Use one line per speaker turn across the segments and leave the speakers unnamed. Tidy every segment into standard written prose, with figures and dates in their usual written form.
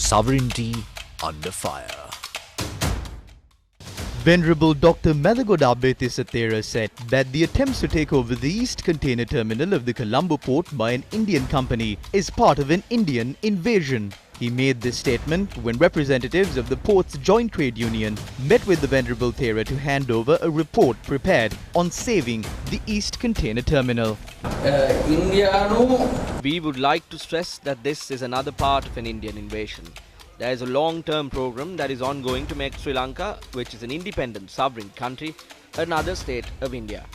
Sovereignty under fire.
Venerable Dr. Medagoda Abeyatissa Thero said that the attempts to take over the East Container Terminal of the Colombo port by an Indian company is part of an Indian invasion. He made this statement when representatives of the port's joint trade union met with the Venerable Thero to hand over a report prepared on saving the East Container Terminal.
We would like to stress that this is another part of an Indian invasion. There is a long-term program that is ongoing to make Sri Lanka, which is an independent sovereign country, another state of India.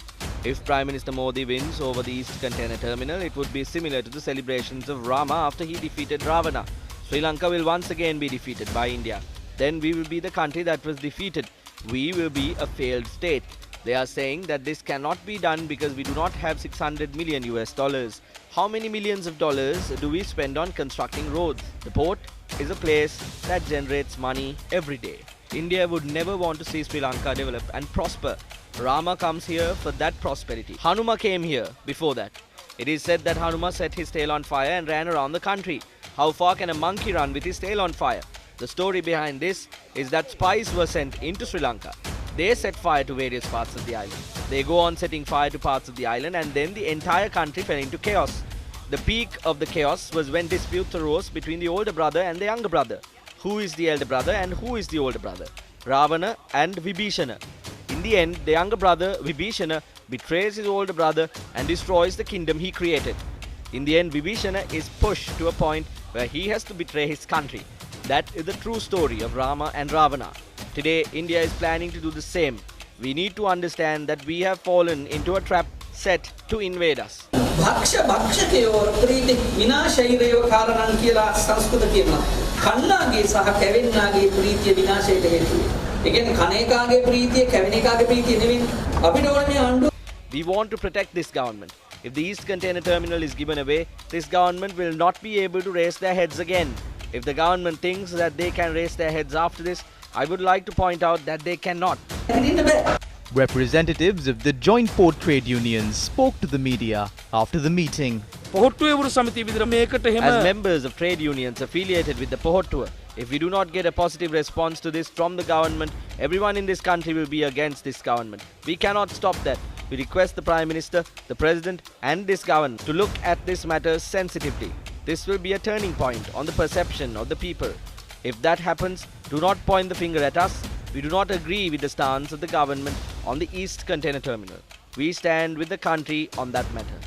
If Prime Minister Modi wins over the East Container Terminal, it would be similar to the celebrations of Rama after he defeated Ravana. Sri Lanka will once again be defeated by India. Then we will be the country that was defeated. We will be a failed state. They are saying that this cannot be done because we do not have $600 million US. How many millions of dollars do we spend on constructing roads? The port is a place that generates money every day. India would never want to see Sri Lanka develop and prosper. Rama comes here for that prosperity. Hanuma came here before that. It is said that Hanuma set his tail on fire and ran around the country. How far can a monkey run with his tail on fire? The story behind this is that spies were sent into Sri Lanka. They set fire to various parts of the island. They go on setting fire to parts of the island, and then the entire country fell into chaos. The peak of the chaos was when disputes arose between the older brother and the younger brother. Who is the elder brother and who is the older brother? Ravana and Vibhishana. In the end, the younger brother, Vibhishana, betrays his older brother and destroys the kingdom he created. In the end, Vibhishana is pushed to a point where he has to betray his country. That is the true story of Rama and Ravana. Today, India is planning to do the same. We need to understand that we have fallen into a trap set to invade us.
භක්ෂකයෝ ප්‍රීති විනාශයේව කාරණන් කියලා සංස්කෘත කියනවා. කන්නාගේ සහ කැවෙන්නාගේ ප්‍රීතිය විනාශයට හේතුයි. ඒ කියන්නේ කන එකාගේ ප්‍රීතිය කැවෙන එකාගේ ප්‍රීතිය නෙවෙයි. අපිට ඕනේ මේ ආණ්ඩුව.
We want to protect this government. If the East Container Terminal is given away, this government will not be able to raise their heads again. If the government thinks that they can raise their heads after this, I would like to point out that they cannot.
Representatives of the joint port trade unions spoke to the media after the meeting.
As members of trade unions affiliated with the Pohottua, if we do not get a positive response to this from the government, everyone in this country will be against this government. We cannot stop that. We request the Prime Minister, the President and this government to look at this matter sensitively. This will be a turning point on the perception of the people. If that happens, do not point the finger at us. We do not agree with the stance of the government on the East Container Terminal. We stand with the country on that matter.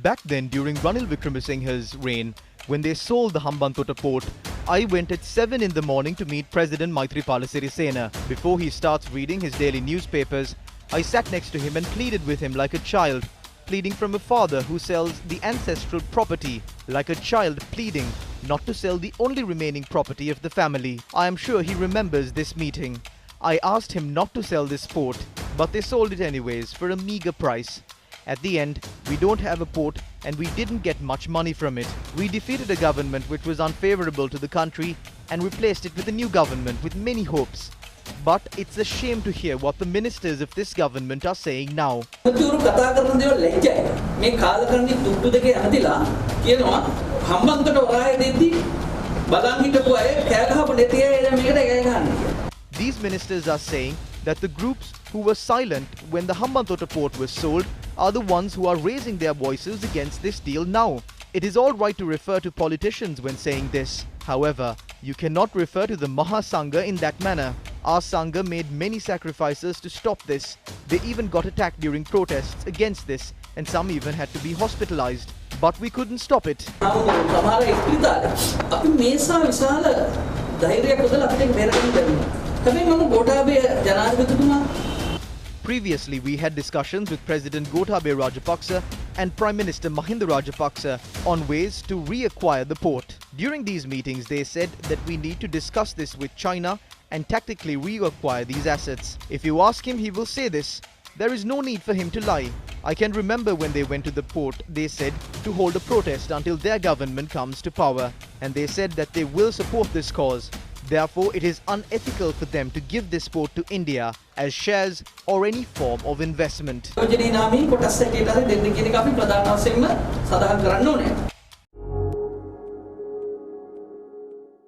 Back then, during Ranil Wickremesinghe's reign, when they sold the Hambantota port, I went at 7 in the morning to meet President Maithripala Sirisena. Before he starts reading his daily newspapers, I sat next to him and pleaded with him like a child, pleading from a father who sells the ancestral property, like a child pleading not to sell the only remaining property of the family. I am sure he remembers this meeting. I asked him not to sell this port, but they sold it anyways for a meager price. At the end, we don't have a port and we didn't get much money from it. We defeated a government which was unfavorable to the country and replaced it with a new government with many hopes. But it's a shame to hear what the ministers of this government are saying now. These ministers are saying that the groups who were silent when the Hambantota port was sold are the ones who are raising their voices against this deal now. It is all right to refer to politicians when saying this. However, you cannot refer to the Mahasangha in that manner. Our Sangha made many sacrifices to stop this. They even got attacked during protests against this, and some even had to be hospitalized. But we couldn't stop it. Previously, we had discussions with President Gotabaya Rajapaksa and Prime Minister Mahinda Rajapaksa on ways to reacquire the port. During these meetings, they said that we need to discuss this with China and tactically reacquire these assets. If you ask him, he will say this. There is no need for him to lie. I can remember when they went to the port, they said to hold a protest until their government comes to power. And they said that they will support this cause. Therefore, it is unethical for them to give this port to India as shares or any form of investment.
යෝජනයේ නාමයෙන් කොටස් 60ට දෙන්න කියන එක අපි ප්‍රධාන වශයෙන්ම සඳහන් කරන්න ඕනේ.